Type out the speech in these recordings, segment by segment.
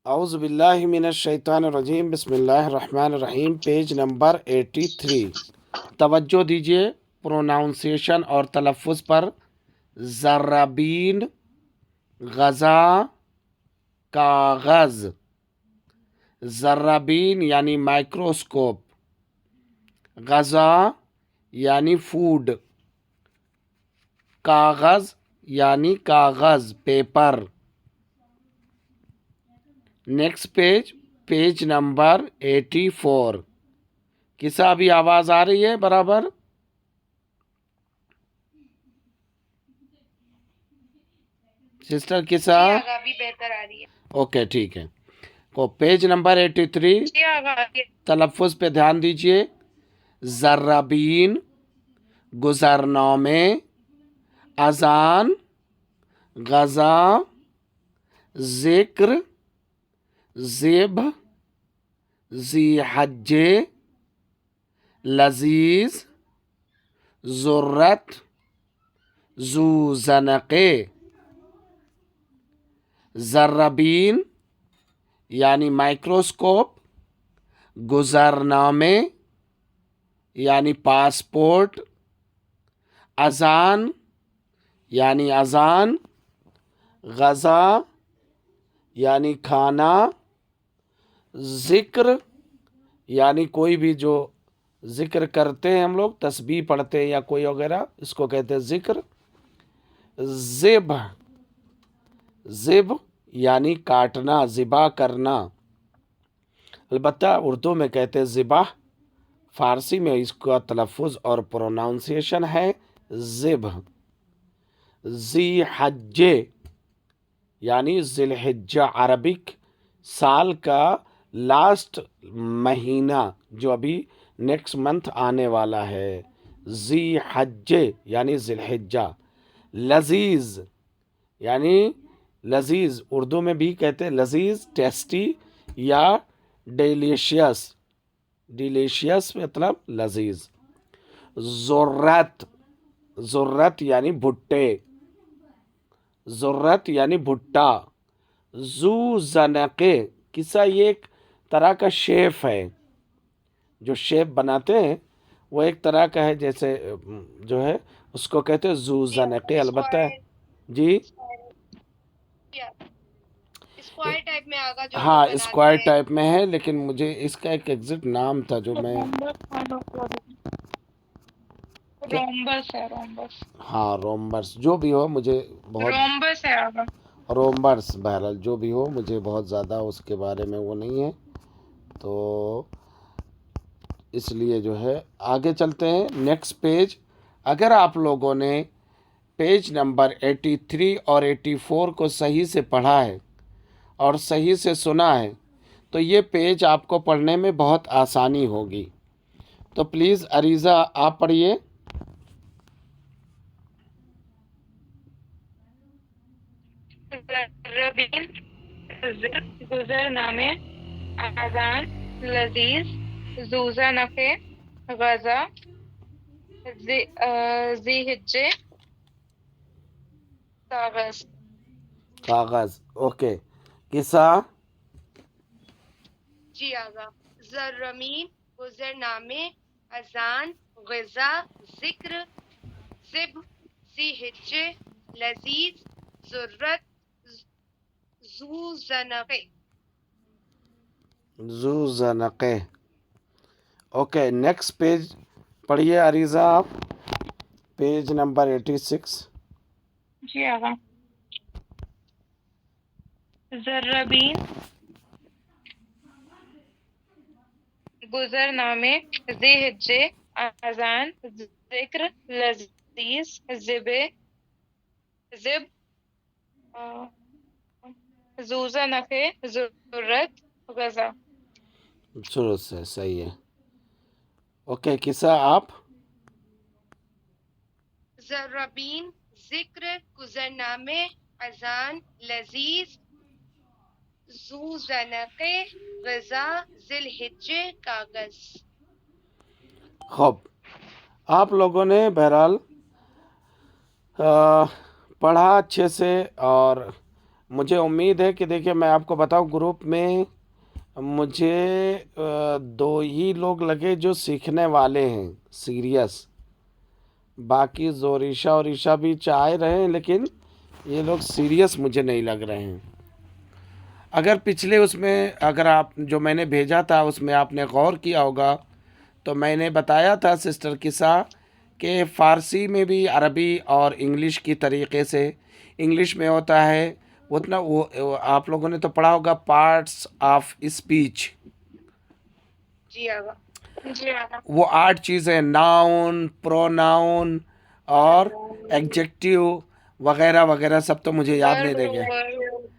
औज़ु बिल्लाहि मिनश शैतानिर रजीम बिस्मिल्लाहिर रहमानिर रहीम page number 83। तवज्जो दीजिए प्रोनाउंसिएशन और तलफ़्फ़ुज़ पर। ज़र्राबीन, गज़ा, कागज़। ज़र्राबीन यानी माइक्रोस्कोप, गज़ा यानी फूड, कागज़ यानी कागज़ paper. Next page, page number 84। किसा अभी आवाज़ आ रही है बराबर? सिस्टर किसा? जी आगा भी बेहतर आ रही है। ओके ठीक है। तो पेज नंबर 83, जी आगा तलफ़्फ़ुज़ पे ध्यान दीजिए। ज़र्राबीन, गुज़रनामे, अज़ान, गज़ा, ज़िक्र, ज़िब, ज़ी हज्जे, लज़ीज़, ज़ुर्रत, ज़ू ज़नक़े। ज़र्राबीन यानी माइक्रोस्कोप, गुज़रनामे यानी पासपोर्ट, अज़ान यानी अज़ान, गज़ा यानी खाना, ज़िक्र यानी कोई भी जो ज़िक्र करते हैं हम लोग, तस्बीह पढ़ते हैं या कोई वगैरह, इसको कहते हैं ज़िक्र। ज़िब, ज़िब यानी काटना, ज़िबा करना। अलबत्ता उर्दू में कहते हैं ज़िबाह, फ़ारसी में इसका तलफ़्फ़ुज़ और प्रोनाउंसिएशन है ज़िब। ज़ी हज्जे यानी ज़िलहिज्जा, अरबिक साल का लास्ट महीना जो अभी नेक्स्ट मंथ आने वाला है। ज़ी हज्जे यानी ज़िलहिज्जा। लज़ीज़ यानी लज़ीज़ उर्दू में भी कहते हैं लज़ीज़, टेस्टी या डिलीशियस। डिलीशियस मतलब लज़ीज़। ज़ुर्रत, ज़ुर्रत यानी भुट्टे, ज़ुर्रत यानी भुट्टा। ज़ू ज़नक़े, किसा ये एक तरह का शेफ़ है, जो शेफ़ बनाते हैं वो एक तरह का है, जैसे जो है उसको कहते हैं ज़ू जी ज़नक़े। आगा अलबत्ता स्क्वायर जी, स्क्वायर टाइप में आगा जो हम लोग हाँ बनाते स्क्वायर हैं। टाइप में है, लेकिन मुझे इसका एक एग्जैक्ट नाम था जो मैं क्या, रोम्बस है रोम्बस। हाँ रोम्बर्स, जो भी हो मुझे बहुत, रोम्बस है आगा। रोम्बर्स बहरहाल जो भी हो, मुझे बहुत ज़्यादा उसके बारे में वो नहीं है, तो इसलिए जो है आगे चलते हैं नेक्स्ट पेज। अगर आप लोगों ने पेज नंबर 83 और 84 को सही से पढ़ा है और सही से सुना है तो ये पेज आपको पढ़ने में बहुत आसानी होगी। तो प्लीज़ अरीज़ा आप पढ़िए। रबीन, गुजरनामे, आजान, लजीज, जूजा नफे, गजा, जी हिज्जे, कागज। कागज़, ओके। किसा? जी आगा जर्रमीन, गुजरनामे, अजान, गजा, जिक्र, जिब, जी हिज्जे, लजीज, जुर्रत, जू जनफे। जू ज़नक़े। ओके नेक्स्ट पेज पढ़िए अरीज़ा आप, पेज नंबर 86। जी आगा जर्रबीन, गुजरनामे, ज़ी-हिज्जे, अज़ान, ज़िक्र, लज़ीज़, ज़िबे, ज़िब, ज़ूज़ा नफ़े, ज़ुर्रत, गज़ा। शुरू से सही है। ओके किसा आप? ज़र्रबीन, ज़िक्र, गुजरनामे, अज़ान, लज़ीज़, ज़ू-ज़नक़े, ग़ज़ा, ज़िल-हिज्जे, कागज़। खूब, आप लोगों ने बहरहाल पढ़ा अच्छे से और मुझे उम्मीद है कि देखिए मैं आपको बताऊं, ग्रुप में मुझे दो ही लोग लगे जो सीखने वाले हैं सीरियस। बाकी जोरिशा और ईशा भी चाह रहे हैं, लेकिन ये लोग सीरियस मुझे नहीं लग रहे हैं। अगर पिछले उसमें, अगर आप जो मैंने भेजा था उसमें आपने गौर किया होगा, तो मैंने बताया था सिस्टर किसा कि फ़ारसी में भी अरबी और इंग्लिश की तरीके से, इंग्लिश में होता है उतना वो आप लोगों ने तो पढ़ा होगा पार्ट्स ऑफ स्पीच। जी आगा। जी आगा। वो 8 चीज़ें, नाउन, प्रोनाउन और एडजेक्टिव वगैरह वगैरह, सब तो मुझे याद नहीं वर्ब, रहेंगे। वर्ब,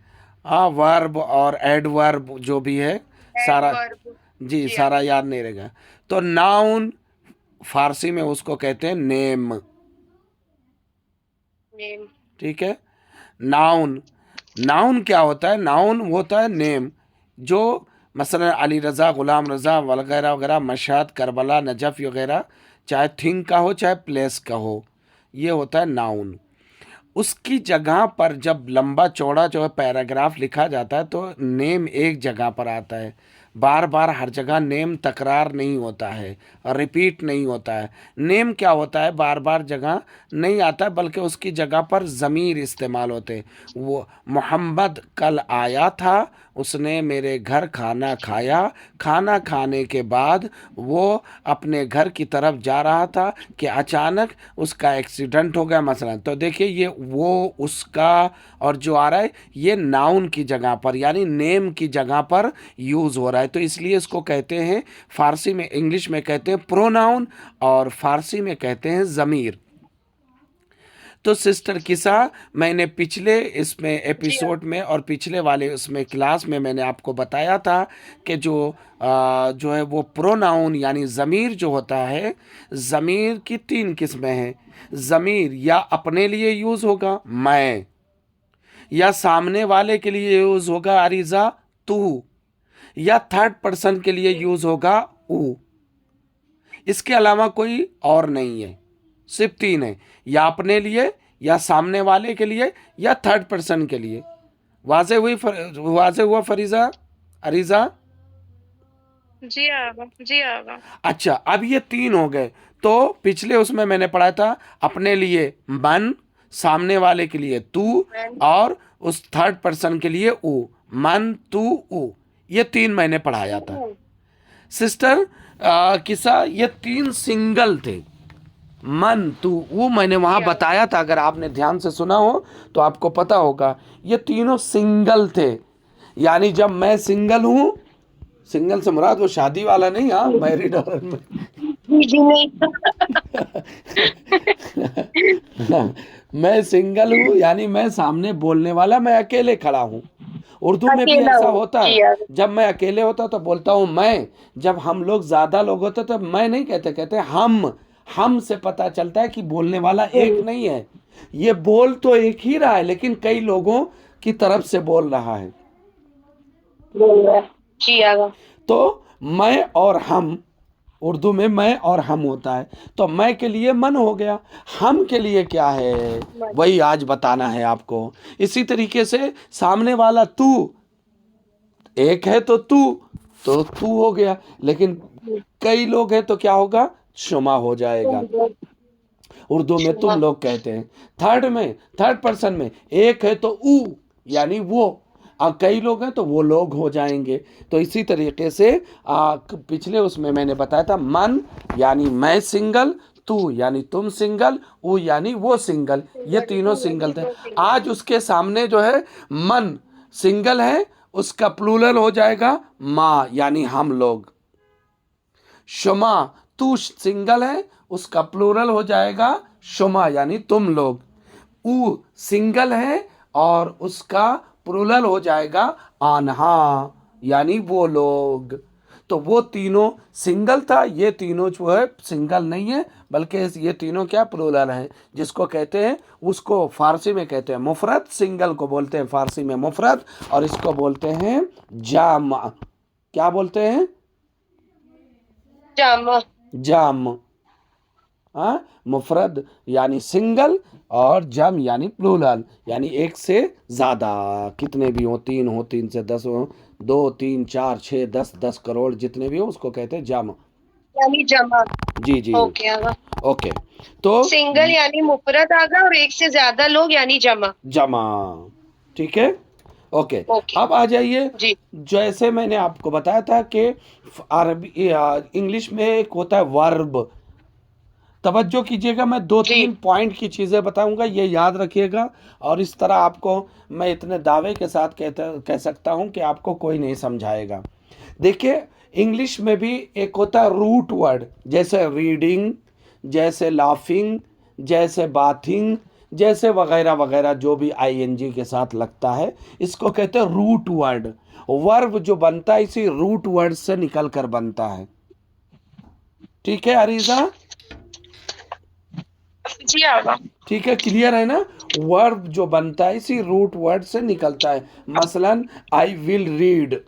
हाँ, वर्ब और एडवर्ब जो भी है सारा, एडवर्ब। जी जी सारा आगा। याद नहीं रहेगा। तो नाउन फारसी में उसको कहते हैं नेम। नेम। ठीक है। नाउन, नाउन क्या होता है? नाउन होता है नेम, जो मसलन अली रज़ा, ग़ुलाम रज़ा वगैरह वगैरह, मशहद, करबला, नजफ़ वगैरह, चाहे थिंग का हो चाहे प्लेस का हो, ये होता है नाउन। उसकी जगह पर जब लंबा चौड़ा जो है पैराग्राफ लिखा जाता है, तो नेम एक जगह पर आता है। बार बार हर जगह नेम तकरार नहीं होता है और रिपीट नहीं होता है। नेम क्या होता है? बार बार जगह नहीं आता है, बल्कि उसकी जगह पर ज़मीर इस्तेमाल होते हैं। वो मोहम्मद कल आया था, उसने मेरे घर खाना खाया, खाना खाने के बाद वो अपने घर की तरफ जा रहा था कि अचानक उसका एक्सीडेंट हो गया मसलन। तो देखिए ये वो उसका, और जो आ रहा है ये नाउन की जगह पर यानी नेम की जगह पर यूज़ हो रहा है। तो इसलिए इसको कहते हैं, फ़ारसी में, इंग्लिश में कहते हैं प्रोनाउन और फ़ारसी में कहते हैं ज़मीर। तो सिस्टर किसा, मैंने पिछले इसमें जी एपिसोड आगा। में और पिछले वाले उसमें क्लास में मैंने आपको बताया था कि जो है वो प्रोनाउन यानी ज़मीर जो होता है, ज़मीर की 3 किस्में हैं। ज़मीर या अपने लिए यूज़ होगा मैं, या सामने वाले के लिए यूज़ होगा अरीज़ा तू, या थर्ड पर्सन के लिए यूज़ होगा ऊ। इसके अलावा कोई और नहीं है, सिर्फ 3 है, या अपने लिए, या सामने वाले के लिए, या थर्ड पर्सन के लिए। वाजे हुई वाजे हुआ फरीजा, अरीजा? जी आगा। जी आगा। अच्छा, अब ये 3 हो गए। तो पिछले उसमें मैंने पढ़ा था अपने लिए मन, सामने वाले के लिए तू, मैन। और उस थर्ड पर्सन के लिए ऊ। मन, तू, ऊ, ये 3 मैंने पढ़ाया था सिस्टर किसा। ये 3 सिंगल थे, मन तू वो मैंने जी वहां आगा। बताया था, अगर आपने ध्यान से सुना हो तो आपको पता होगा। ये तीनों सिंगल थे, यानी जब मैं सिंगल हूं, सिंगल से मुराद वो शादी वाला नहीं, हाँ मैरिड और जी जी नहीं। मैं सिंगल हूँ यानी मैं सामने बोलने वाला, मैं अकेले खड़ा हूँ। उर्दू में भी अकेला ऐसा हूँ। होता है, जी आगा। जब मैं अकेले होता तो बोलता हूँ मैं, जब हम लोग ज्यादा लोग होते तो मैं नहीं कहते, कहते हम से पता चलता है कि बोलने वाला एक नहीं है। ये बोल तो एक ही रहा है, लेकिन कई लोगों की तरफ से बोल रहा है। बोल रहा है। जी आगा। तो मैं और हम, उर्दू में मैं और हम होता है। तो मैं के लिए मन हो गया, हम के लिए क्या है मन। वही आज बताना है आपको। इसी तरीके से सामने वाला तू एक है तो तू हो गया, लेकिन कई लोग हैं तो क्या होगा? शुमा हो जाएगा। उर्दू में तुम शुमा। लोग कहते हैं। थर्ड पर्सन में एक है तो ऊ यानी वो, और कई लोग हैं तो वो लोग हो जाएंगे। तो इसी तरीके से पिछले उसमें मैंने बताया था मन यानी मैं सिंगल, तू यानी तुम सिंगल, ऊ यानी वो सिंगल, ये तीनों सिंगल थे। आज उसके सामने जो है मन सिंगल है, उसका प्लूरल हो जाएगा माँ यानी हम लोग। शुमा, तू सिंगल है, उसका प्लूरल हो जाएगा शुमा यानी तुम लोग। ऊ सिंगल है और उसका प्लूरल हो जाएगा आन्हा यानी वो लोग। तो वो तीनों सिंगल था, ये तीनों जो है सिंगल नहीं है, बल्कि ये तीनों क्या प्लूरल हैं, जिसको कहते हैं, उसको फारसी में कहते हैं मुफरत। सिंगल को बोलते हैं फारसी में मुफरत, और इसको बोलते हैं जामा। क्या बोलते हैं? जामा। जाम। हाँ, मुफरद यानी सिंगल, और जम यानी प्लूरल यानी एक से ज़्यादा, कितने भी हो, 3 हो, 3 से 10 हो, 2 3 4 6 10, 10 करोड़ जितने भी हो उसको कहते हैं जम। यानी जमा। जी जी। ओके आगा। ओके, तो सिंगल यानी मुफरत आगा और एक से ज्यादा लोग यानी जमा। जमा, ठीक है। ओके, ओके अब आ जाइए। जी। जैसे मैंने आपको बताया था कि अरबी इंग्लिश में एक होता है वर्ब। तवज्जो कीजिएगा, मैं दो जी तीन पॉइंट की चीज़ें बताऊंगा, ये याद रखिएगा। और इस तरह आपको मैं इतने दावे के साथ कह सकता हूं कि आपको कोई नहीं समझाएगा। देखिए, इंग्लिश में भी एक होता है रूट वर्ड, जैसे रीडिंग, जैसे लाफिंग, जैसे बाथिंग, जैसे वगैरह वगैरह, जो भी आईएनजी के साथ लगता है, इसको कहते हैं रूट वर्ड। वर्ब जो बनता है इसी रूट वर्ड से निकल कर बनता है। ठीक है अरीजा? जी आगा। ठीक है, क्लियर है ना? वर्ब जो बनता है इसी रूट वर्ड से निकलता है। मसलन आई विल रीड,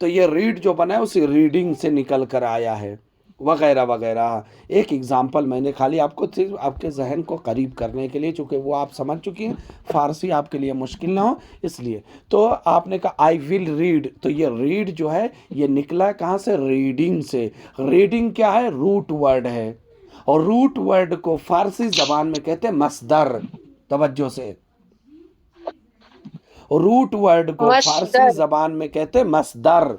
तो ये रीड जो बना है उसी रीडिंग से निकल कर आया है, वगैरह वगैरह। एक एग्जाम्पल मैंने खाली आपको सिर्फ आपके जहन को करीब करने के लिए, चूंकि वो आप समझ चुकी हैं, फारसी आपके लिए मुश्किल ना हो इसलिए। तो आपने कहा आई विल रीड, तो ये रीड जो है ये निकला कहाँ से? रीडिंग से। रीडिंग क्या है? रूट वर्ड है, और रूट वर्ड को फारसी जबान में कहते हैं मसदर। तवज्जो से, रूट वर्ड को फारसी मस्दर। जबान में कहते हैं मसदर।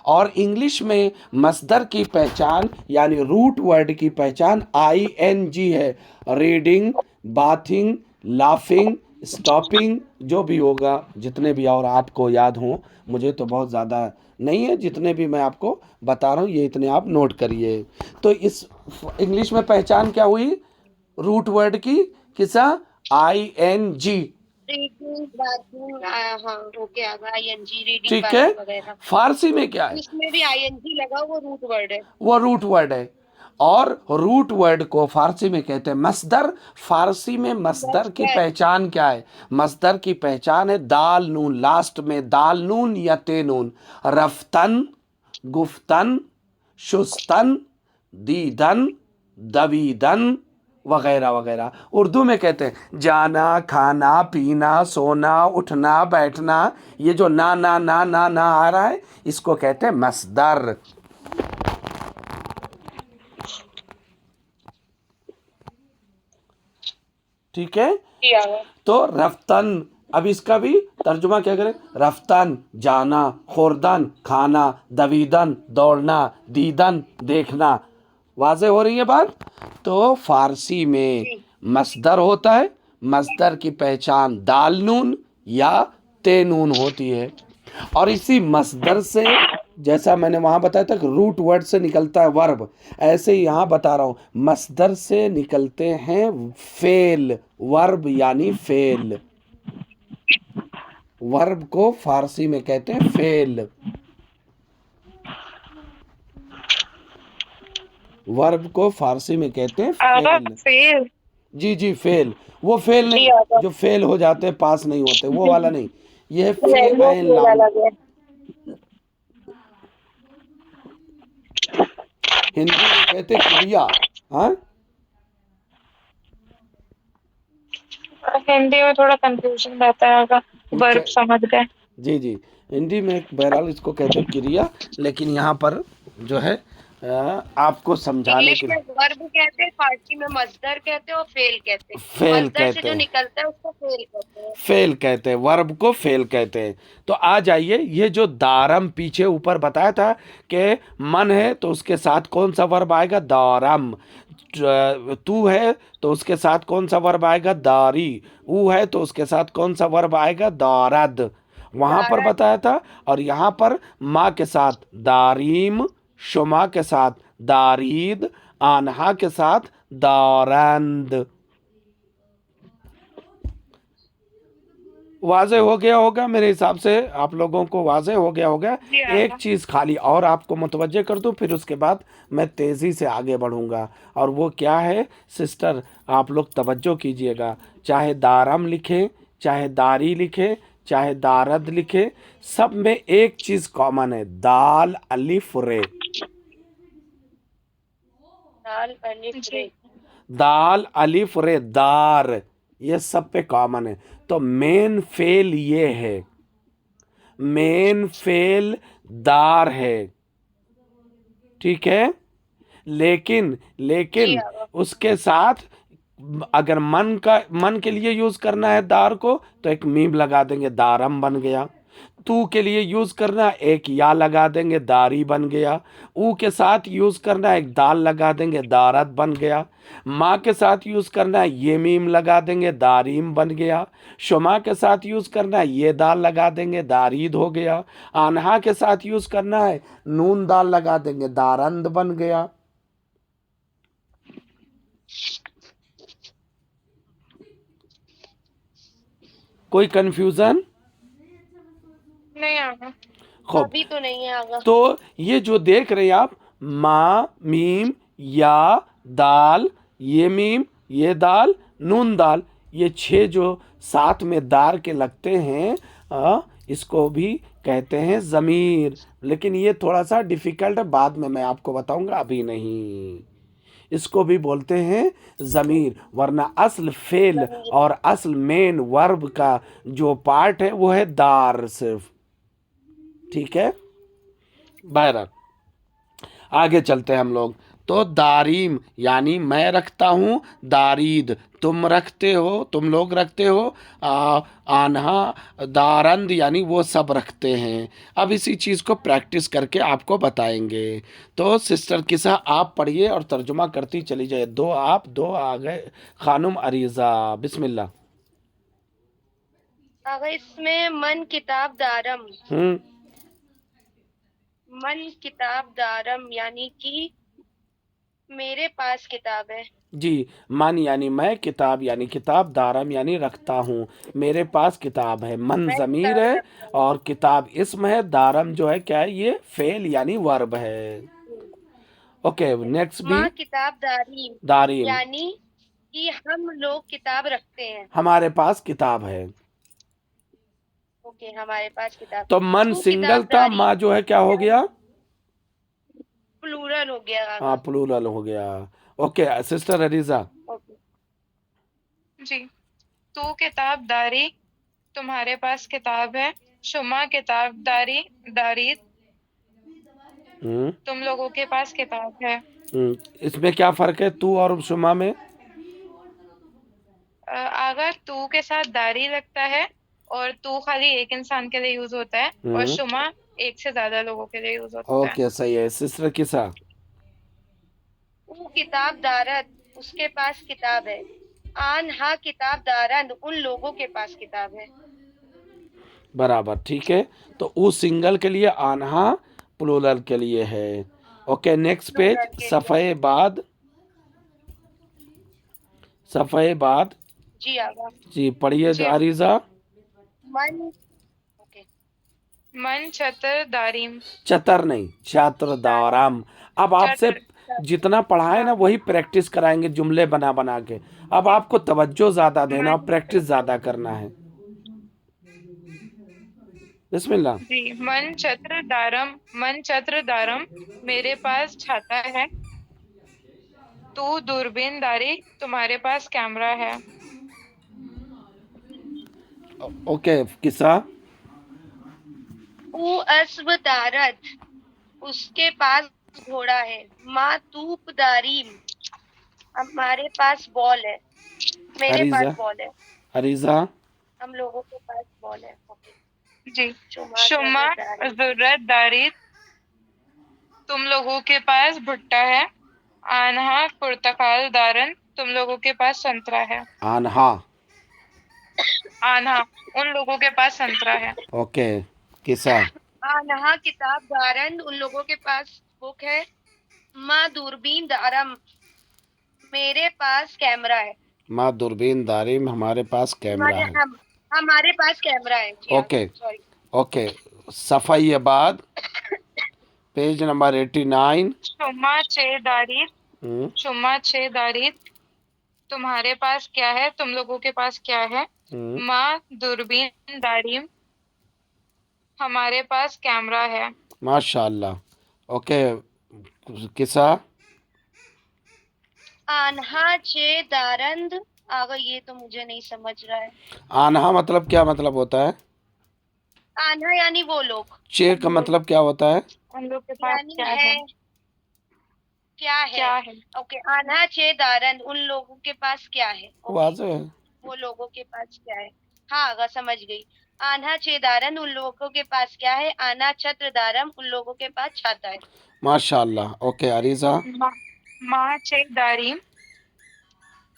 और इंग्लिश में मसदर की पहचान यानी रूट वर्ड की पहचान आईएनजी है। रीडिंग, बाथिंग, लाफिंग, स्टॉपिंग, जो भी होगा, जितने भी और आपको याद हों, मुझे तो बहुत ज़्यादा नहीं है, जितने भी मैं आपको बता रहा हूँ ये इतने आप नोट करिए। तो इस इंग्लिश में पहचान क्या हुई रूट वर्ड की? किसा? आईएनजी। Reading bathing. हाँ ओके आगा। आईएनजी रीडिंग ठीक है। बाथिंग वगैरह। फारसी में क्या है? इसमें भी आईएनजी लगा, वो रूट वर्ड है। वो रूट वर्ड है, और रूट वर्ड को फारसी में कहते हैं मसदर। फारसी में मसदर की मस्दर। पहचान क्या है? मसदर की पहचान है दाल नून, लास्ट में दाल नून या ते नून, रफ्तन, गुफ्तन, शुस्तन, दीदन, दवीदन, वगैरह वगैरह। उर्दू में कहते हैं जाना, खाना, पीना, सोना, उठना, बैठना। ये जो ना आ रहा है इसको कहते हैं मसदर। ठीक है। जी आगा। तो रफ्तन, अब इसका भी तर्जुमा क्या करें? रफ्तन जाना, खुर्दन खाना, दवीदन दौड़ना, दीदन देखना। वाज़ेह हो रही है बात? तो फारसी में जी मसदर होता है, मसदर की पहचान दाल नून या ते नून होती है। और इसी मसदर से, जैसा मैंने वहां बताया था कि रूट वर्ड से निकलता है वर्ब, ऐसे ही यहां बता रहा हूं मसदर से निकलते हैं फेल। वर्ब यानी फेल, वर्ब को फारसी में कहते हैं फेल। वर्ब को फारसी में कहते हैं आगा फेल। फेल। जी जी, फेल। वो फेल जी नहीं आगा। जो फेल हो जाते हैं, पास नहीं होते, वो वाला नहीं। ये है फे नहीं वो ऐन फेल लाम। अलग है। हिंदी में कहते हैं क्रिया। हाँ, हिंदी में थोड़ा कंफ्यूजन रहता है आगा। वर्ब समझ गए। जी जी। हिंदी में बहरहाल इसको कहते हैं क्रिया, लेकिन यहाँ पर जो है आपको समझाने इंग्लिश के में लिए वर्ब कहते हैं, फारसी में मजदर कहते हैं और फेल कहते हैं। फेल मजदर से कहते जो हैं। निकलता है उसको फेल कहते हैं। फेल कहते हैं, वर्ब को फेल कहते हैं। तो आ जाइए, ये जो दारम पीछे ऊपर बताया था कि मन है तो उसके साथ कौन सा वर्ब आएगा? दारम। तू है तो उसके साथ कौन सा वर्ब आएगा? दारी। ऊ है तो उसके साथ कौन सा वर्ब आएगा? दारद। वहां पर दारद। बताया था। और यहाँ पर माँ के साथ दारीम, शुमा के साथ दारीद, आन्हा के साथ दारंद। वाज़े हो गया होगा मेरे हिसाब से, आप लोगों को वाज़े हो गया होगा। जी एक आगा। चीज़ खाली और आपको मुतवज्जे कर दूं, फिर उसके बाद मैं तेज़ी से आगे बढ़ूंगा। और वो क्या है सिस्टर, आप लोग तवज्जो कीजिएगा। चाहे दारम लिखें, चाहे दारी लिखें, चाहे दारद लिखें, सब में एक चीज़ कॉमन है, दाल अलिफ रे। दाल अलिफ जी। रे। दाल अलिफ रे दार, ये सब पे कॉमन है। तो मेन फेल ये है, मेन फेल दार है, ठीक है। लेकिन जी लेकिन आगा। उसके साथ अगर मन के लिए यूज करना है दार को, तो एक मीम लगा देंगे, दारम बन गया। तू के लिए यूज करना है, एक या लगा देंगे, दारी बन गया। ऊ के साथ यूज करना है, एक दाल लगा देंगे, दारत बन गया। माँ के साथ यूज करना है, ये मीम लगा देंगे, दारीम बन गया। शुमा के साथ यूज करना है, ये दाल लगा देंगे, दारीद हो गया। आन्हा के साथ यूज करना है, नून दाल लगा देंगे, दारंद बन गया। कोई कंफ्यूजन? नहीं आगा। खूब। अभी तो नहीं है आगा। तो ये जो देख रहे हैं आप, मा मीम या दाल, ये मीम ये दाल, नून दाल, ये 6 जो साथ में दार के लगते हैं, इसको भी कहते हैं ज़मीर। लेकिन ये थोड़ा सा डिफिकल्ट है, बाद में मैं आपको बताऊंगा, अभी नहीं। इसको भी बोलते हैं ज़मीर, वरना असल फेल जमीर। और असल मेन वर्ब का जो पार्ट है वो है दार सिर्फ, ठीक है। बहरहाल आगे चलते हैं हम लोग। तो दारीम यानी मैं रखता हूँ, दारीद तुम रखते हो, तुम लोग रखते हो। आन्हा दारंद यानी वो सब रखते हैं। अब इसी चीज़ को प्रैक्टिस करके आपको बताएंगे। तो सिस्टर किसा आप पढ़िए और तर्जुमा करती चली जाए। 2 आप 2 आ गए। खानुम अरीज़ा, बिस्मिल्लाह। आगा इसमें मन किताब दारम। हम्म। मन किताब दारम यानी कि मेरे पास किताब है। जी, मन यानी मैं, किताब यानी किताब, दारम यानी रखता हूँ, मेरे पास किताब है। मन मैं ज़मीर किताब है रखता और किताब इसम है, दारम जो है क्या है, ये फेल यानी वर्ब है। हूँ। ओके, नेक्स्ट भी। माँ किताब दारी दारिम, यानी कि हम लोग किताब रखते हैं। हमारे पास किताब है। ओके, हमारे पास किताब। तो मन तू सिंगल था, किताबदारी माँ जो है क्या हो यानी गया? प्लूरल हो गया हाँ, आगा। प्लूरल हो गया। Okay sister Areeja. ओके। जी। तू किताबदारी, तुम्हारे पास किताब है। शुमा किताबदारी, दारी, हम्म। तुम लोगों के पास किताब है। इसमें क्या फ़र्क है तू और शुमा में? अगर तू के साथ दारी लगता है, और तू खाली एक इंसान के लिए यूज होता है, और हम्म। शुमा एक से ज्यादा लोगों के लिए यूज होता है। ओके सही है सिस्टर किसा। वो किताब दारद, उसके पास किताब है। आन हा किताब दारंद, उन लोगों के पास किताब है। बराबर, ठीक है। तो उ सिंगल के लिए, आन्हा प्लूरल के लिए है। ओके नेक्स्ट पेज, प्लूरल के लिए। सफ़े बाद, सफ़े बाद। जी आगा। जी पढ़िए जी। आरिजा। मन। ओके। मन छतर दारिम। चतर नहीं, छात्र दारी। दाराम। अब आपसे चतर। जितना पढ़ाए ना हाँ। वही प्रैक्टिस कराएंगे, जुमले बना बना के। अब आपको तवज्जो ज़्यादा देना और मन। प्रैक्टिस ज़्यादा करना है। बिस्मिल्लाह। जी। मन छत्र दारम, मन छत्र दारम, मेरे पास छाता है। तू दूरबीन दारी, तुम्हारे पास कैमरा है। ओके किसा। ऊ अस्ब दारद, उसके पास घोड़ा है। माँ तूप दारीम, हमारे पास बॉल है। मेरे पास अरीजा, बॉल है। अरीजा। हम लोगों के पास बॉल है। ओके। जी। शुमा शुमा जरूरत दारी। जरूरत दारी, तुम लोगों के पास भुट्टा है। आन्हा पुर्तकाल दारन, तुम लोगों के पास संतरा है। आन्हा। आन्हा, उन लोगों के पास संतरा है। ओके किसा। आनहा किताब दारंद, उन लोगों के पास बुक है। माँ दूरबीन दारम, मेरे पास कैमरा है। माँ दूरबीन दारिम, हमारे पास कैमरा है। हमारे पास कैमरा है जी आगा। ओके। सॉरी। ओके सफ़ाई बाद, पेज नंबर 89। शुमा छे दारी, हम्म। शुमा छे दारी, तुम्हारे पास क्या है, तुम लोगों के पास क्या है। हम्म। माँ दूरबीन दारी, हमारे पास कैमरा है। माशाल्लाह। ओके किसा। आन्हा चे दारंद। आगे ये तो मुझे नहीं समझ रहा है। आन्हा मतलब क्या मतलब होता है? आन्हा यानी वो लोग, चे का मतलब क्या होता है? उन लोग के पास यानी क्या है, है? क्या क्या है। है? ओके, आन्हा चे दारंद, उन लोगों के पास क्या है। ओके, वाज़ेह है। वो लोगों के पास क्या है। हाँ, अगर समझ गई। आन्हा छेदारन, उन लोगों के पास क्या है। आना छत्रधारम, उन लोगों के पास छाता है। माशाल्लाह। ओके अरीजा। मा माँ चे दारिम,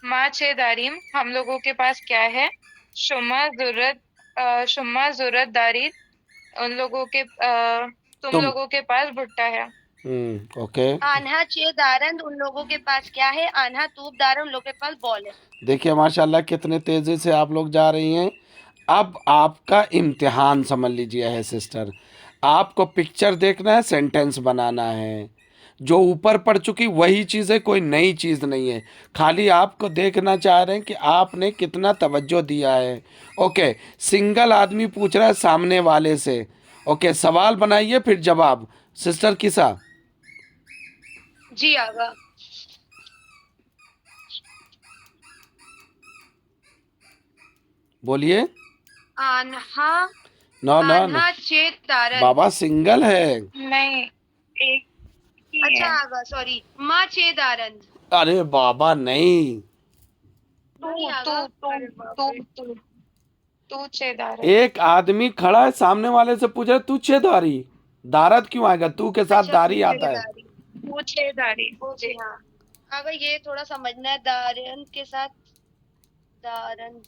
माँ चे दारिम, हम लोगों के पास क्या है? शुम्मा जुर्रत दारी, उन लोगों के तुम तुम। लोगों के पास भुट्टा है। ओके। आन्हा छेदारन, उन लोगों के पास क्या है। आन्हा तूबदार, उन लोगों के पास बॉल है। देखिए माशाल्लाह कितने तेज़ी से आप लोग जा रही हैं। अब आपका इम्तिहान समझ लीजिए है सिस्टर। आपको पिक्चर देखना है, सेंटेंस बनाना है। जो ऊपर पढ़ चुकी वही चीज़ है, कोई नई चीज़ नहीं है। खाली आपको देखना चाह रहे हैं कि आपने कितना तवज्जो दिया है। ओके। सिंगल आदमी पूछ रहा है सामने वाले से। ओके, सवाल बनाइए फिर जवाब। सिस्टर किसा, जी आगा। बोलिए। आन्हा, नो नो नो, आन्हा छेदारन। बाबा सिंगल है। नहीं, एक ही अच्छा है। आगा, सॉरी, माँ छेदारन। अरे बाबा नहीं। तू नहीं तू आगा। तू अरे बाप तू रे। तू तू छेदार है। एक आदमी खड़ा है सामने वाले से पूछ रहा है तू छेदारी। दारद क्यों आएगा? तू के साथ अच्छा, दारी तू आता है। छेदारी। तू छेदारी ओके, जी। हाँ। अगर ये थोड़ा समझना है, दारन के साथ, दारंद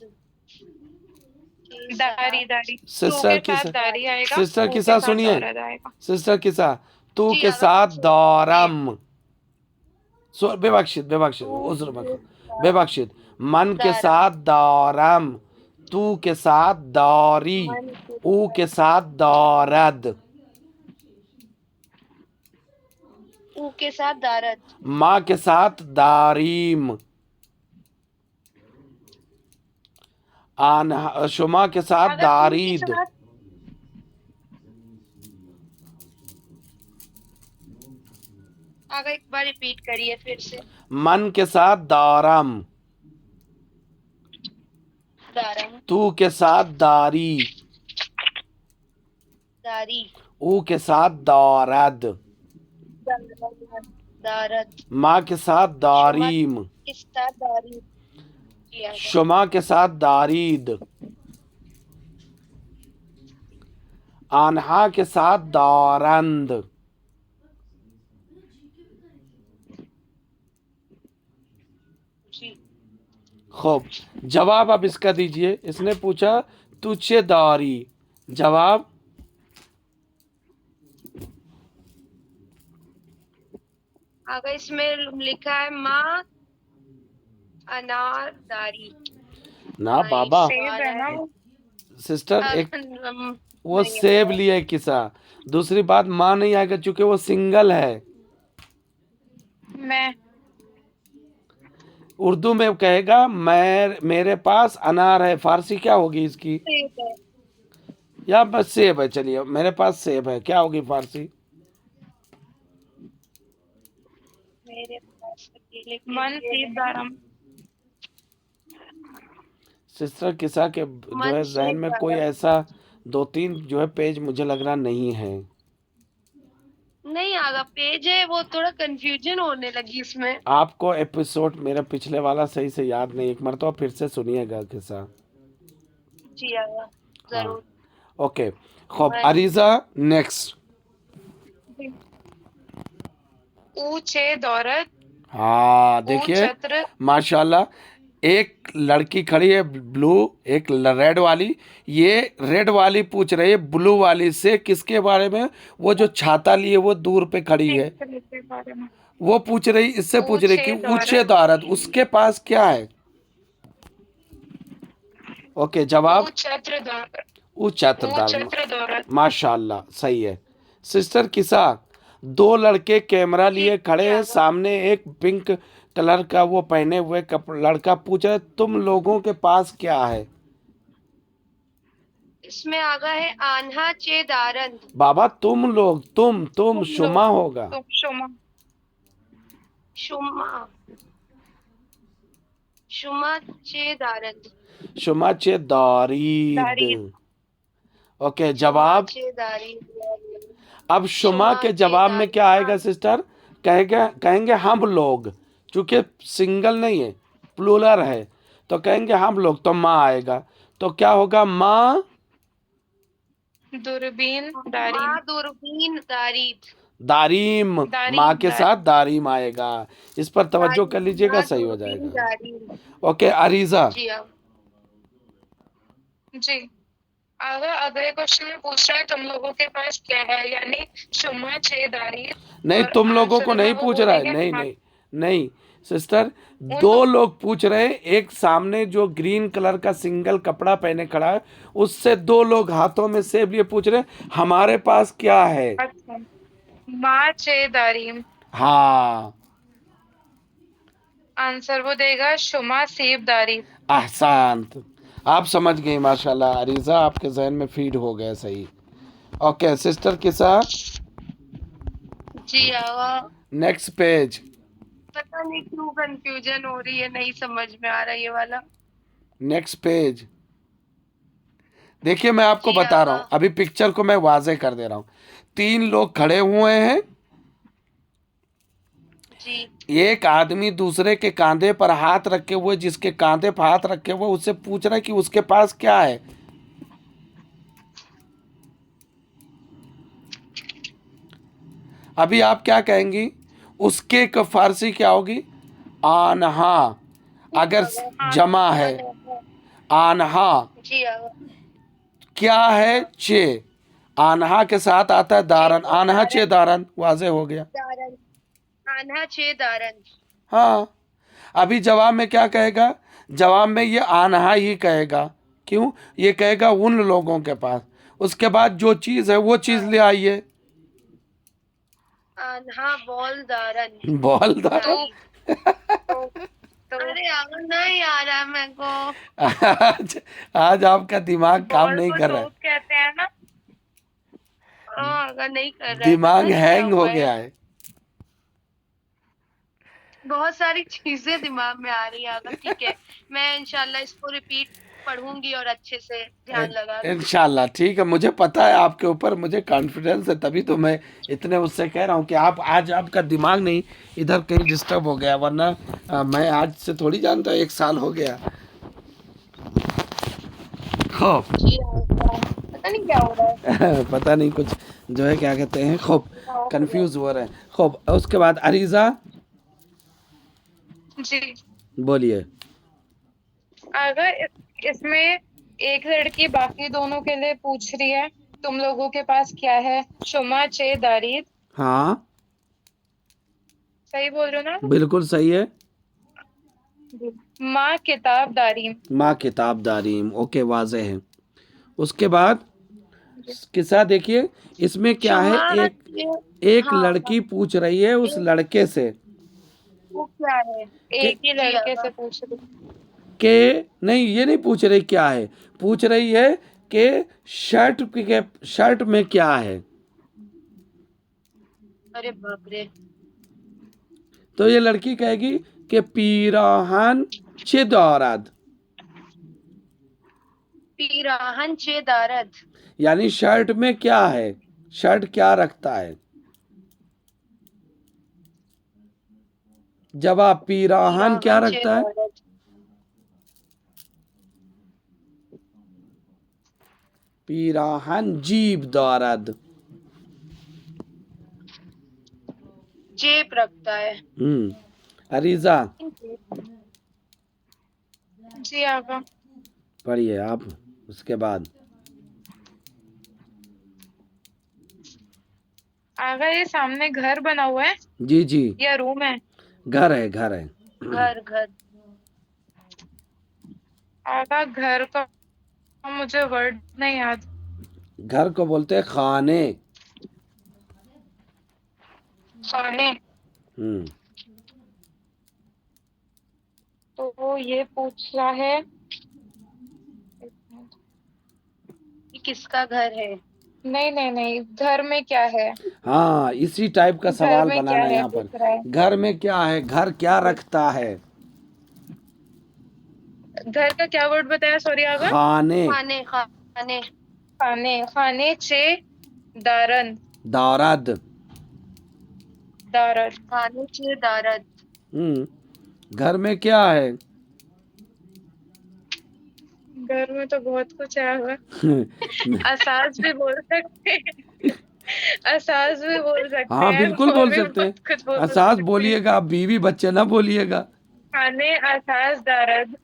के दारी साथ। दारी, तू सिस्टर के साथ किसा, दारी आएगा, सिस्टर ऊ के किसा साथ सुनिए। दौरत आएगा। सिस्टर किसा, तू जी के आगा, साथ पूछिए पूछिए। दौरम। बेबख्शित बेबख्शित तू उज्र के मत, साथ बेबख्शित। मन के दारम। साथ दौरम। तू के साथ दौरी। मन के ऊ साथ, के साथ दौरद। ऊ के साथ दारद। माँ के साथ दारीम। शुमा के साथ अगर तू के दारीद। साथ, अगर एक बार रिपीट करिए फिर से। मन के साथ दारम। दारम, तू के साथ दारी। दारी, ऊ के साथ दौरद। दारद, दारद। माँ के साथ शुमा दारीम। के साथ दारी किया गया। शुमा के साथ दारीद। आन्हा के साथ दौरंद। जी। खूब। जवाब अब इसका दीजिए। इसने पूछा तुझे दारी। जवाब अगर इसमें लिखा है माँ अनारदारी। ना नहीं, बाबा। सेब है ना वो। सिस्टर एक, वो नहीं सेब लिए किसा। दूसरी बात माँ नहीं आएगा चूंकि वो सिंगल है। मैं उर्दू में कहेगा मैं, मेरे पास अनार है। फारसी क्या होगी इसकी? सेब है। या बस सेब है। चलिए मेरे पास सेब है, क्या होगी फारसी? मेरे पास अकेले के मन लिए सीब है। दारम। सिस्टर किसा के जो मन है से जहन में कोई दारम। ऐसा दो तीन जो है पेज मुझे लग रहा नहीं है। नहीं आगा, पेज है वो, थोड़ा कंफ्यूजन होने लगी इसमें। आपको एपिसोड मेरा पिछले वाला सही से याद नहीं, एक मरतबा फिर से सुनिएगा किसा। जी आगा, हाँ। जरूर। ओके। खूब मन, अरीजा नेक्स्ट। ऊ छे दौरत, हाँ ऊ देखिए छत्र। माशाल्लाह। एक लड़की खड़ी है ब्लू, एक रेड वाली। ये रेड वाली पूछ रही है ब्लू वाली से किसके बारे में? वो जो छाता लिए वो दूर पे खड़ी है। तीसरे के बारे में। वो पूछ रही, इससे ऊ पूछ रही कि छे ऊंचे दौरत, दारद उसके पास क्या है? ओके ऊ जवाब छत्र दौरत, ऊंचा ऊ दारद। छत्र दौरत। माशाल्लाह सही है। सिस्टर किसा, दो लड़के कैमरा लिए खड़े जी हैं आगा। सामने। एक पिंक कलर का वो पहने हुए लड़का पूछ रहा है तुम लोगों के पास क्या है? इसमें आगा है आन्हा चे दारंद। बाबा तुम लोग, तुम तुम शुमा लोग, होगा। तुम शुमा। शुमा, शुमाचे दारद। शुमाचे दारीद। दारीद। ओके, जवाब। शुमाचे दारीद। अब शुमा के शुमाचे जवाब में क्या दारीद। आएगा सिस्टर? कहेंगे कहेंगे हम लोग, क्योंकि सिंगल नहीं है, प्लूरल है, तो कहेंगे हम लोग, तो माँ आएगा। तो क्या होगा? माँ दूरबीन दारीम। माँ दूरबीन दारीद। दारीम। माँ दारीम के साथ दारीम आएगा। इस पर तवज्जो कर लीजिएगा, माँ सही हो दूरबीन जाएगा। दारीद। ओके अरीजा। जी हाँ। जी। अगर अगले क्वेश्चन में पूछ रहा है तुम लोगों के पास क्या है, यानी शुमा छे दारीद, नहीं, और तुम लोगों को आंसर में नहीं वो पूछ रहा है, बोलेंगे नहीं हाँ। नहीं नहीं सिस्टर, उन दो लोग पूछ रहे हैं। एक सामने जो ग्रीन कलर का सिंगल कपड़ा पहने खड़ा है, उससे दो लोग हाथों में सेब लिए पूछ रहे हैं हमारे पास क्या है। अच्छा, माँ छे दारीम, हाँ, आंसर वो देगा शुमा सेब दारीद। ahsan। आप समझ गई माशाल्लाह अरीजा, आपके जहन में फीड हो गया सही। ओके सिस्टर किसा, जी हाँ। Next page. पता नहीं क्यों कंफ्यूजन हो रही है, नहीं समझ में आ रहा ये वाला। Next page. देखिए मैं आपको जी बता रहा हूँ, हाँ। अभी पिक्चर को मैं वाजे कर दे रहा हूँ। तीन लोग खड़े हुए हैं, जी। एक आदमी दूसरे के कांधे पर हाथ रखे हुए, जिसके कांधे पर हाथ रखे हुए उससे पूछ रहा है कि उसके पास क्या है। अभी आप क्या कहेंगी? उसके का फारसी क्या होगी? आनहा। अगर जमा है, आनहा। जी हाँ। क्या है? चे। आनहा के साथ आता है दारन, आनहा चे दारन, वाजे हो गया। दारन। आन्हा छे दारन। हाँ, अभी जवाब में क्या कहेगा? जवाब में ये आनहा ही कहेगा। क्यों? ये कहेगा उन लोगों के पास। उसके बाद जो चीज़ है वो चीज़ ले आइए। आन्हा बॉल दारन। बॉल दारन। तो दारी। तो तो अरे यार नहीं आ रहा मेरे को। आज आज आपका दिमाग काम बॉल नहीं को कर रहा है, टोप कहते हैं ना। अगर नहीं कर रहा है, पता दिमाग नहीं क्या हैंग हो हुआ गया है। है। बहुत सारी चीजें दिमाग में आ रही है। अगर ठीक है, मैं इंशाल्लाह इसको रिपीट पढ़ूंगी और अच्छे से ध्यान लगा के। इंशाल्लाह ठीक है, मुझे पता है आपके ऊपर, मुझे कॉन्फिडेंस है, तभी तो मैं इतने उससे कह रहा हूँ कि आप आज आपका दिमाग नहीं इधर कहीं डिस्टर्ब हो गया, वरना मैं आज से थोड़ी जानता, 1 साल हो गया। खूब। जी हाँ। पता नहीं क्या हो रहा है। पता नहीं कुछ जो है क्या कहते हैं, खूब कंफ्यूज हो रहे हैं। खूब, उसके बाद अरीजा जी। बोलिए। अगर इसमें एक लड़की बाकी दोनों के लिए पूछ रही है तुम लोगों के पास क्या है, शुमा चे दारीद, हाँ सही बोल रहे हो ना? बिल्कुल सही है। जी। माँ किताब दारीम। माँ किताबदारी, ओके वाजे है। उसके बाद किस्सा देखिए, इसमें क्या है? शुमा एक एक हाँ हाँ। लड़की पूछ रही है उस एक लड़के से वो क्या है? कि एक ही जी लड़के हाँ। से पूछ रही। के नहीं, ये नहीं पूछ रही क्या है, पूछ रही है कि शर्ट के शर्ट में क्या है। अरे बाप रे। तो ये लड़की कहेगी कि पीराहन चिदौरद, पीराहन चे दारद। यानी शर्ट में क्या है, शर्ट क्या रखता है। जवाब पीराहन क्या पीराहन चे रखता है? दारद। पीराहन जीब दौरद। जेब रखता है। अरीजा जी आगा। पढ़िए आप, उसके बाद। अगर ये सामने घर बना हुआ है जी जी, या रूम है? घर है, घर है। घर घर। आगा घर का मुझे वर्ड नहीं याद। घर को बोलते हैं खाने। खाने। हम्म तो वो ये पूछ रहा है, ये किसका घर है? नहीं नहीं नहीं, घर में क्या है, हाँ, इसी टाइप का घर सवाल में क्या बनाना है है यहाँ पर। पूछ रहा है। घर में क्या है, घर क्या रखता है। घर का क्या वर्ड बताया, सॉरी आगा? खाने, खाने खाने खाने, खाने चे दारन, दारद। दारद। खाने चे दारद। घर में क्या है? घर में तो बहुत कुछ है आगा। असास भी बोल सकते हैं। असास भी बोल सकते हाँ हैं बिल्कुल और बोल भी सकते हैं। बहुत कुछ बोल असास सकते हैं। बोलिएगा, आप बीवी बच्चे ना बोलिएगा। खाने, असास, दारद।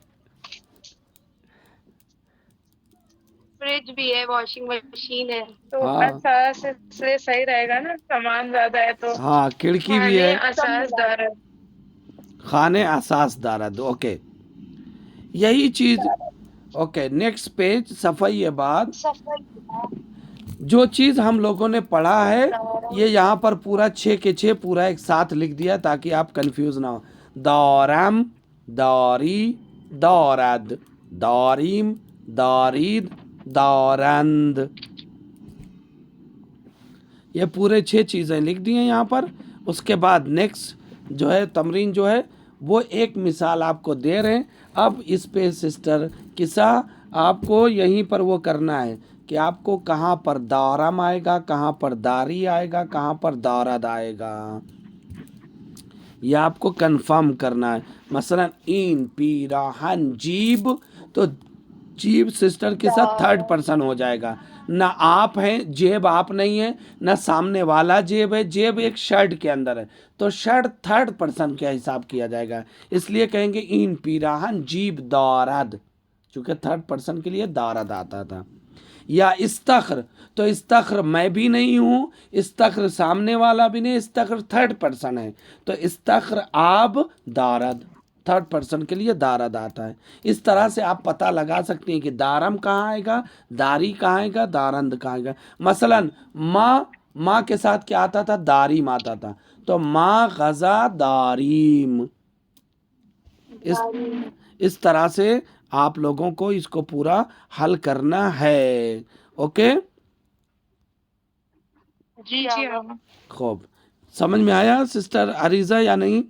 फ्रिज भी है, वॉशिंग मशीन है। तो हाँ असास इसलिए सही रहेगा ना, सामान ज्यादा है तो। हाँ, खिड़की भी खाने, है। सब असास, मिला के। दारद। खाने असास दारद, ओके, यही चीज। ओके, नेक्स्ट पेज, सफाई ये बाद। सफर जो चीज हम लोगों ने पढ़ा है, दारम ये यहाँ पर पूरा 6 के 6 पूरा एक साथ लिख दिया ताकि आप कंफ्यूज ना हो। दौरम, दौरी, दौरद, दौरीम, दौरीद, दौरंद, ये पूरे 6 चीज़ें लिख दी हैं यहाँ पर। उसके बाद नेक्स्ट जो है तमरीन जो है वो एक मिसाल आपको दे रहे हैं। अब इस पे सिस्टर किसा आपको यहीं पर वो करना है कि आपको कहाँ पर दारम आएगा, कहाँ पर दारी आएगा, कहाँ पर दारद आएगा, यह आपको कंफर्म करना है। मसलन इन पीराहन जीब, तो जीब सिस्टर के साथ थर्ड पर्सन हो जाएगा। ना आप हैं, जेब आप नहीं है, ना सामने वाला जेब है, जेब एक शर्ट के अंदर है, तो शर्ट थर्ड पर्सन का हिसाब किया जाएगा। इसलिए कहेंगे इन पीराहन जीब दारद, चूंकि थर्ड पर्सन के लिए दारद आता था। या इस्तख्र, तो इस्तख्र मैं भी नहीं हूँ, इस्तख्र सामने वाला भी नहीं, इस्तख्र थर्ड पर्सन है, तो इस्तख्र आब दारद, थर्ड पर्सन के लिए दारद आता है। इस तरह से आप पता लगा सकते हैं कि दारम कहाँ आएगा, दारी कहाँ आएगा, दारंद कहाँ आएगा। मसलन माँ, माँ के साथ क्या आता था, दारीम आता था, तो माँ गजा दारीम। इस इस तरह से आप लोगों को इसको पूरा हल करना है। ओके, जी जी आगा। आगा। खूब समझ में आया सिस्टर अरीजा या नहीं?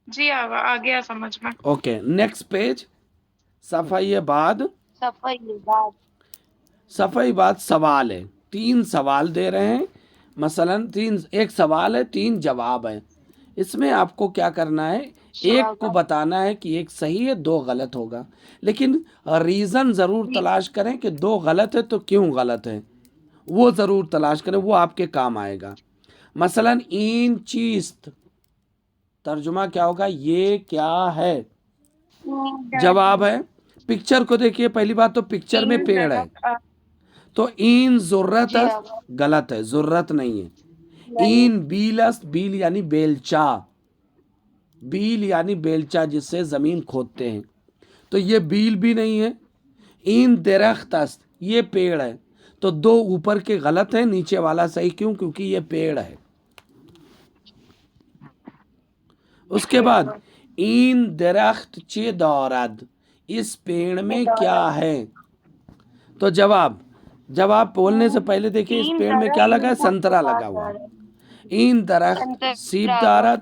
जी आगा, आ गया समझ में। ओके, नेक्स्ट पेज, सफाई बाद। सफाई बाद सफाई बाद सवाल है, 3 सवाल दे रहे हैं। मसलन एक सवाल है, 3 जवाब है। इसमें आपको क्या करना है, जी एक को आगा। बताना है कि एक सही है, 2 गलत होगा, लेकिन रीज़न ज़रूर जी तलाश करें कि 2 गलत है तो क्यों गलत है, वो ज़रूर तलाश करें, वो आपके काम आएगा। मसलन इन चीस्त, तर्जुमा क्या होगा, ये क्या है। जवाब है, पिक्चर को देखिए, पहली बात तो पिक्चर में तीन पेड़ है, दरख्त। तो इन ज़ुर्रत जी आगा। गलत है, ज़ुर्रत नहीं है। नहीं। इन बीलस, बील यानी बेलचा, बील यानी बेलचा जिससे ज़मीन खोदते हैं, तो ये बील भी नहीं है। इन दरख्त, ये पेड़ है, तो 2 ऊपर के गलत हैं, नीचे वाला सही, क्यों, क्योंकि ये पेड़ है। उसके बाद इन दरख्त चे दौरद, इस पेड़ में क्या है, तो जवाब बोलने से पहले देखिए इस तीन पेड़ में क्या दरख्त लगा है, संतरा लगा हुआ है। इन दरख्त सीब संतरा आगा। दारद,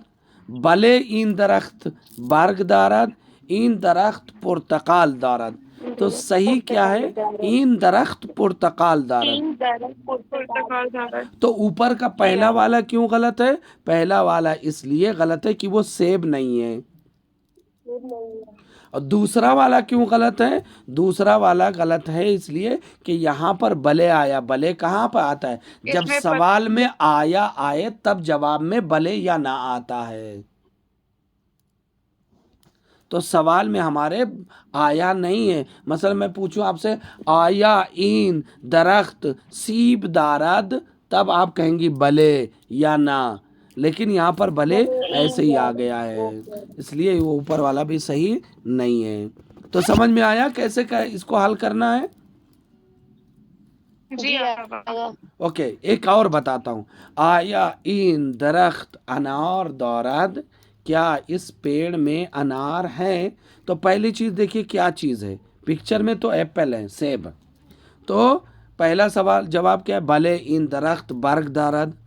भले इन दरख्त बर्ग दारद, इन दरख्त पुर्तकाल दारद, तो सही क्या है, इन दरख्त पुर्तकाल दारद। तीन दरख्त पुर्तगाल। पुर्तगाल दारद। तो ऊपर का जी पहला आगा। वाला क्यों गलत है, पहला वाला इसलिए गलत है कि वो सेब नहीं है। और दूसरा वाला क्यों गलत है, दूसरा वाला गलत है इसलिए कि यहाँ पर भले आया, भले कहाँ पर आता है, जब इसमें सवाल में आया आए तब जवाब में भले या ना आता है। तो सवाल में हमारे आया नहीं है। मसलन मैं पूछूं आपसे, आया इन दरख्त सीब दारद, तब आप कहेंगी भले या ना, लेकिन यहाँ पर भले ऐसे ही आ गया है, इसलिए वो ऊपर वाला भी सही नहीं है। तो समझ में आया कैसे इसको हल करना है? जी जी आगा। आगा। ओके, एक और बताता हूँ। आया इन दरख्त अनार दौरद, क्या इस पेड़ में अनार है, तो पहली चीज़ देखिए क्या चीज़ है, पिक्चर में तो एप्पल है, सेब, तो पहला सवाल जवाब क्या है, भले इन दरख्त बर्ग दारद,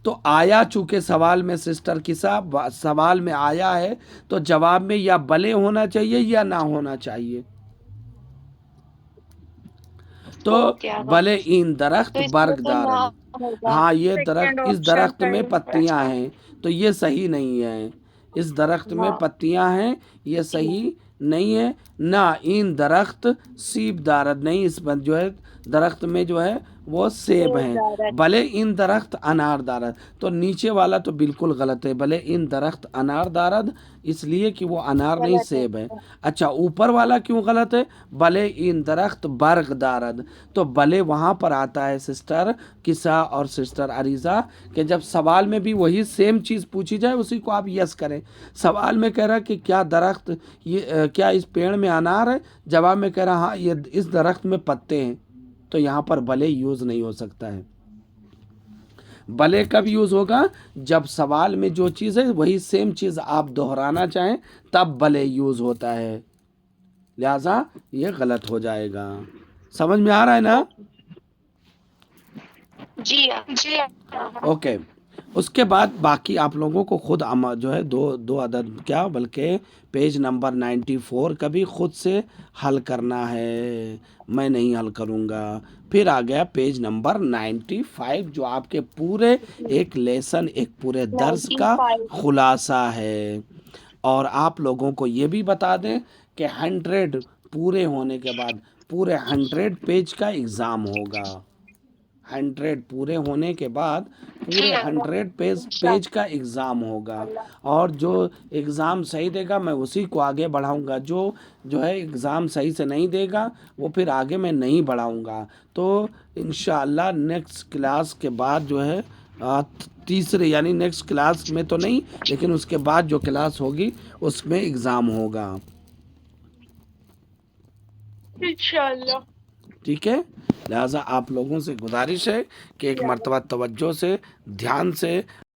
तो आया, चूंकि सवाल में सिस्टर किसा सवाल में आया है, तो जवाब में या भले होना चाहिए या ना होना चाहिए। तो ओके आगा। भले इन दरख्त तो इसमें बर्ग तो ना दारद। होगा। हाँ, ये सेकंड दरख्त, इस ऑप्शन दरख्त था में ये। पत्तियां हैं, तो ये सही नहीं है। इस दरख्त में हाँ पत्तियां हैं, ये जी। सही नहीं है। ना इन दरख्त सीब दारद, नहीं, इस पर जो है दरख्त में जो है वो सेब हैं। दारद भले इन दरख्त अनार दारद, तो नीचे वाला तो बिल्कुल गलत है। भले इन दरख्त अनार दारद, इसलिए कि वो अनार नहीं गलत है। सेब है। अच्छा, ऊपर वाला क्यों गलत है? भले इन दरख्त बर्ग दारद, तो भले वहाँ पर आता है सिस्टर किसा और सिस्टर अरीजा, कि जब सवाल में भी वही सेम चीज़ पूछी जाए उसी को आप यस करें। सवाल में कह रहा कि क्या दरख्त ये क्या इस पेड़ में अनार है, जवाब में कह रहा हाँ ये इस दरख्त में पत्ते हैं, तो यहाँ पर भले यूज़ नहीं हो सकता है। भले कब यूज़ होगा? जब सवाल में जो चीज़ है वही सेम चीज़ आप दोहराना चाहें, तब भले यूज़ होता है। लिहाजा ये गलत हो जाएगा। समझ में आ रहा है ना? जी जी ओके। उसके बाद बाकी आप लोगों को खुद जो है दो दो अदद क्या, बल्कि पेज नंबर 94 का भी खुद से हल करना है, मैं नहीं हल करूँगा। फिर आ गया पेज नंबर 95, जो आपके पूरे एक लेसन, एक पूरे दर्स का 95। खुलासा है। और आप लोगों को ये भी बता दें कि 100 पूरे होने के बाद पूरे 100 पेज का एग्ज़ाम होगा। 100 पूरे होने के बाद जी पूरे 100 पेज अच्छा पेज का एग्ज़ाम होगा। और जो एग्ज़ाम सही देगा मैं उसी को आगे बढ़ाऊंगा, जो है एग्ज़ाम सही से नहीं देगा वो फिर आगे मैं नहीं बढ़ाऊंगा। तो इंशाअल्लाह नेक्स्ट क्लास के बाद जो है तीसरे यानी नेक्स्ट क्लास में तो नहीं, लेकिन उसके बाद जो क्लास होगी उसमें एग्ज़ाम होगा। इंशाल्लाह। ठीक है। लिहाजा आप लोगों से गुजारिश है कि एक मर्तबा तवज्जो से, ध्यान से